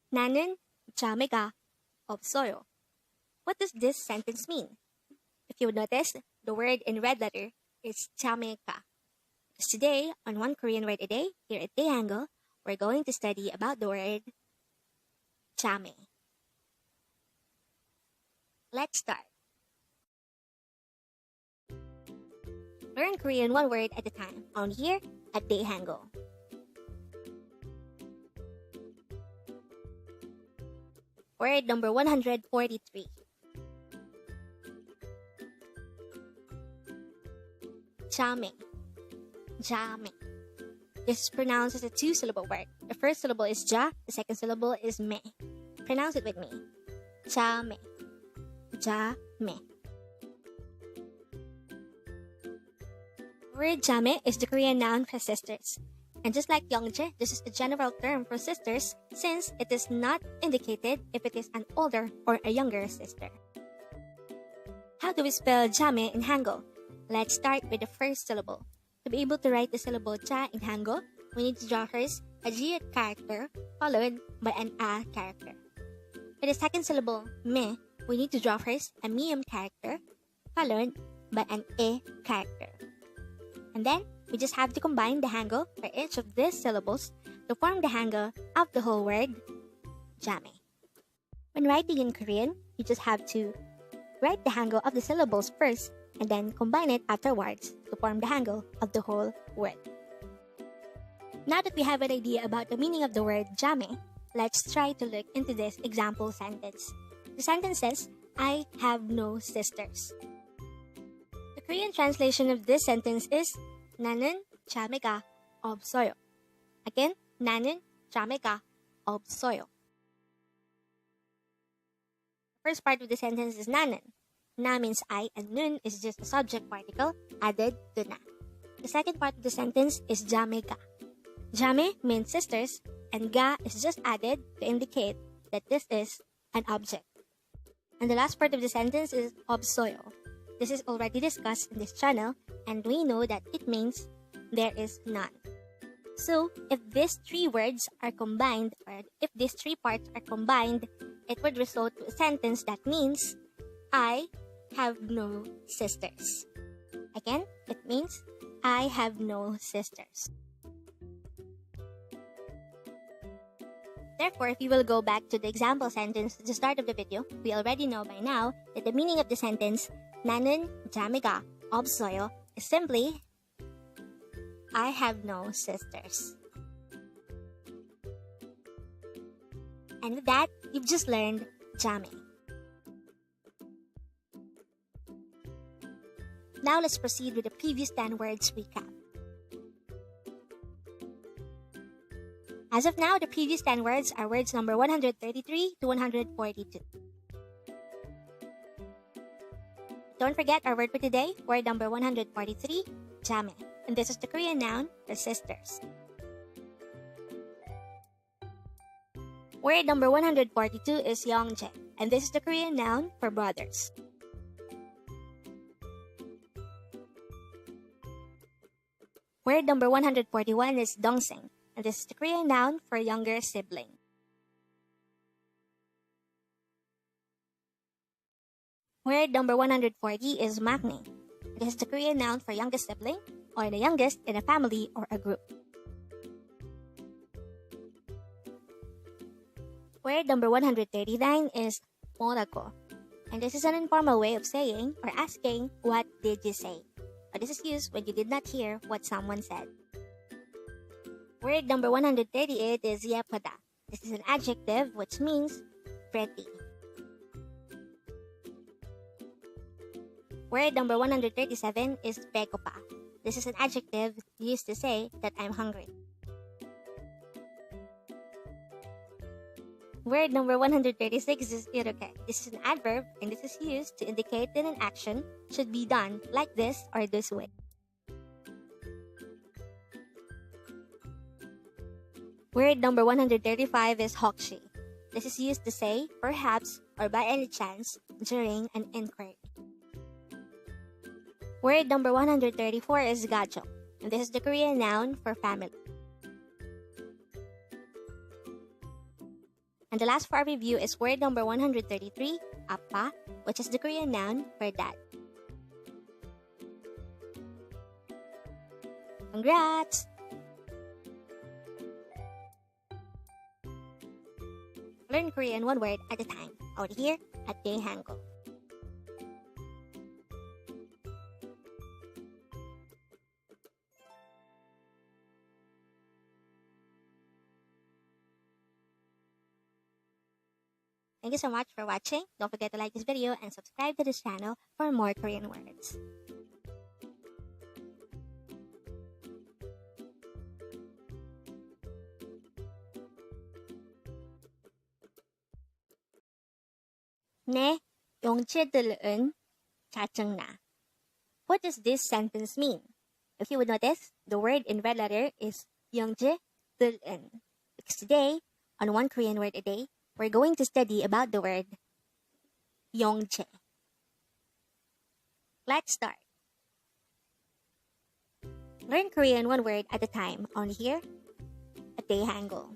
나는 자매가 없어요. What does this sentence mean? If you notice, the word in red letter is 자매가. Because today, on One Korean Word a Day, here at Dae-Hangul, we're going to study about the word 자매. Let's start. Learn Korean one word at a time, on here at Dae-Hangul. Word number 143. JAMAE. JAMAE. This is pronounced as a two-syllable word. The first syllable is ja, the second syllable is me. Pronounce it with me. JAMAE. JAMAE. Word JAMAE is the Korean noun for sisters. And just like Hyyeongje, this is a general term for sisters since it is not indicated if it is an older or a younger sister. How do we spell JAMAE in Hangul? Let's start with the first syllable. To be able to write the syllable ja in Hangul, we need to draw first a G character followed by an A character. For the second syllable, me, we need to draw first a miyam character followed by an E character. And then, we just have to combine the hangul for each of these syllables to form the hangul of the whole word, JAMAE. When writing in Korean, you just have to write the hangul of the syllables first and then combine it afterwards to form the hangul of the whole word. Now that we have an idea about the meaning of the word JAMAE, let's try to look into this example sentence. The sentence says, I have no sisters. The Korean translation of this sentence is 나는 자매가 없어요. Again, 나는 자매가 없어요. The first part of the sentence is 나는. Na means I and nun is just a subject particle added to na. The second part of the sentence is 자매가. 자매 means sisters and ga is just added to indicate that this is an object. And the last part of the sentence is 없어요. This is already discussed in this channel, and we know that it means there is none. So, if these three words are combined, or if these three parts are combined, it would result to a sentence that means, I have no sisters. Again, it means, I have no sisters. Therefore, if you will go back to the example sentence at the start of the video, we already know by now that the meaning of the sentence, 나는 자매가 없어요, is simply, I have no sisters. And with that, you've just learned JAMAE. Now let's proceed with the previous 10 words recap. As of now, the previous 10 words are words number 133 to 142. Don't forget our word for today, word number 143, JAMAE. And this is the Korean noun for sisters. Word number 142 is hyyeongje. And this is the Korean noun for brothers. Word number 141 is dongseng. And this is the Korean noun for younger sibling. Word number 140 is maknae. This is the Korean noun for youngest sibling or the youngest in a family or a group. Word number 139 is 뭐라고. And this is an informal way of saying or asking, what did you say? But this is used when you did not hear what someone said. Word number 138 is 예쁘다. This is an adjective which means pretty. Word number 137 is 배고파. This is an adjective used to say that I'm hungry. Word number 136 is 이렇게. This is an adverb and this is used to indicate that an action should be done like this or this way. Word number 135 is 혹시. This is used to say perhaps or by any chance during an inquiry. Word number 134 is gajo, and this is the Korean noun for family. And the last for our review is word number 133, appa, which is the Korean noun for dad. Congrats! Learn Korean one word at a time, out here at Dae-Hangul. Thank you so much for watching. Don't forget to like this video and subscribe to this channel for more Korean words. 네, 용체들은 짜증나. What does this sentence mean? If you would notice, the word in red letter is 용체들은. Because today, on One Korean Word a Day, we're going to study about the word 용체. Let's start. Learn Korean one word at a time, only here at Dae-Hangul.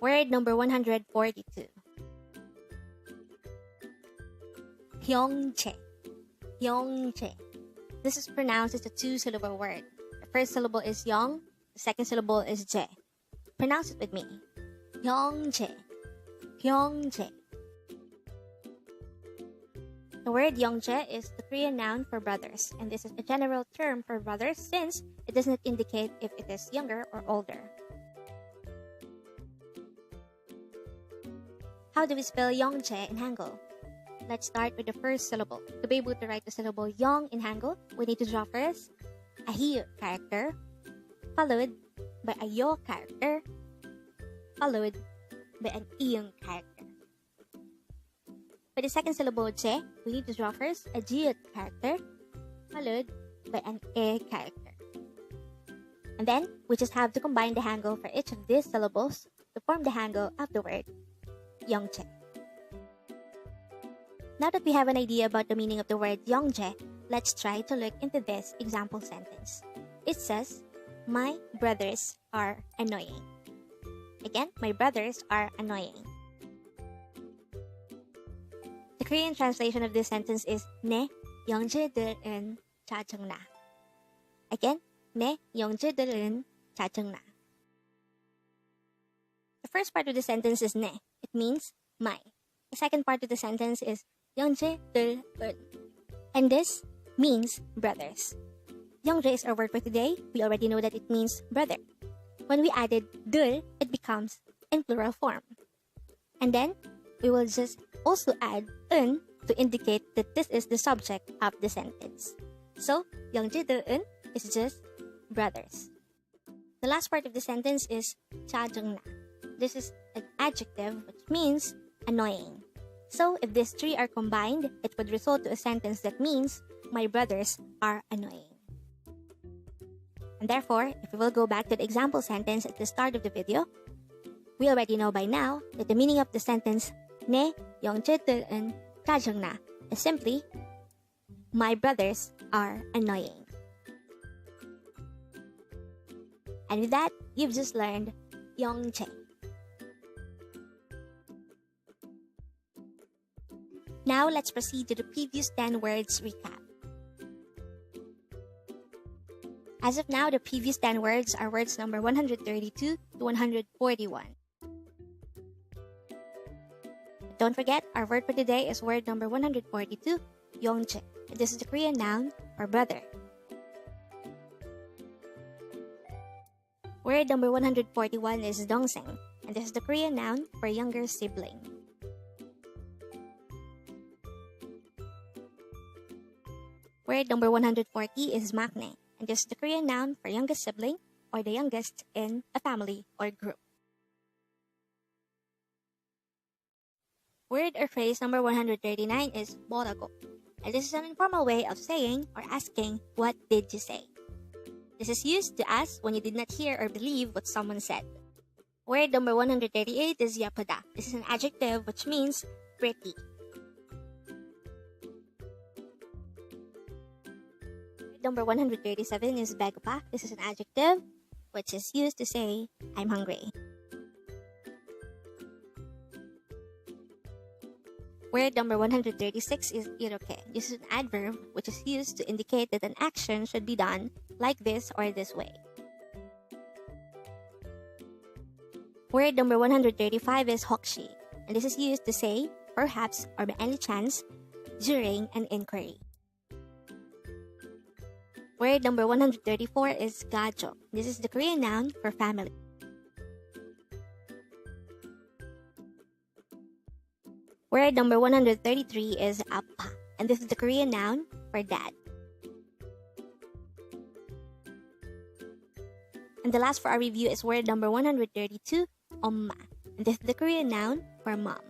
Word number 142. hyongje. hyongje. This is pronounced as a two-syllable word. The first syllable is yong, the second syllable is je. Pronounce it with me. hyongje. hyongje. The word hyongje is the Korean noun for brothers, and this is a general term for brothers since it does not indicate if it is younger or older. How do we spell hyongje in Hangul? Let's start with the first syllable. To be able to write the syllable yong in Hangul, we need to draw first a hi character, followed by a yo character, followed by an iyong character. For the second syllable je, we need to draw first a jiut character, followed by an e character. And then, we just have to combine the Hangul for each of these syllables to form the Hangul of the word hyongje. Now that we have an idea about the meaning of the word hyongje, let's try to look into this example sentence. It says, my brothers are annoying. Again, my brothers are annoying. The Korean translation of this sentence is 네 형제들은 짜증나. Again, 네 형제들은 짜증나. The first part of the sentence is 네. It means my. The second part of the sentence is 형제들은. And this means brothers. 형제 is our word for today. We already know that it means brother. When we added 들, it becomes in plural form. And then, we will just also add 은 to indicate that this is the subject of the sentence. So, 형제들은 is just brothers. The last part of the sentence is 짜증나. This is an adjective which means annoying. So, if these three are combined, it would result to a sentence that means my brothers are annoying. And therefore, if we will go back to the example sentence at the start of the video, we already know by now that the meaning of the sentence 네 형제들은 짜증나 is simply my brothers are annoying. And with that, you've just learned 형제. Now let's proceed to the previous 10 words recap. As of now, the previous 10 words are words number 132 to 141. Don't forget, our word for today is word number 142, hyongje. This is the Korean noun for brother. Word number 141 is dongseng, and this is the Korean noun for younger sibling. Word number 140 is maknae, and this is the Korean noun for youngest sibling or the youngest in a family or group. Word or phrase number 139 is 뭐라고, and this is an informal way of saying or asking, what did you say? This is used to ask when you did not hear or believe what someone said. Word number 138 is 예쁘다. This is an adjective which means pretty. Word number 137 is 배고파. This is an adjective which is used to say, I'm hungry. Word number 136 is iroke. This is an adverb which is used to indicate that an action should be done like this or this way. Word number 135 is hokshi, and this is used to say, perhaps or by any chance, during an inquiry. Word number 134 is gajo. This is the Korean noun for family. Word number 133 is appa, and this is the Korean noun for dad. And the last for our review is word number 132, 엄마, and this is the Korean noun for mom.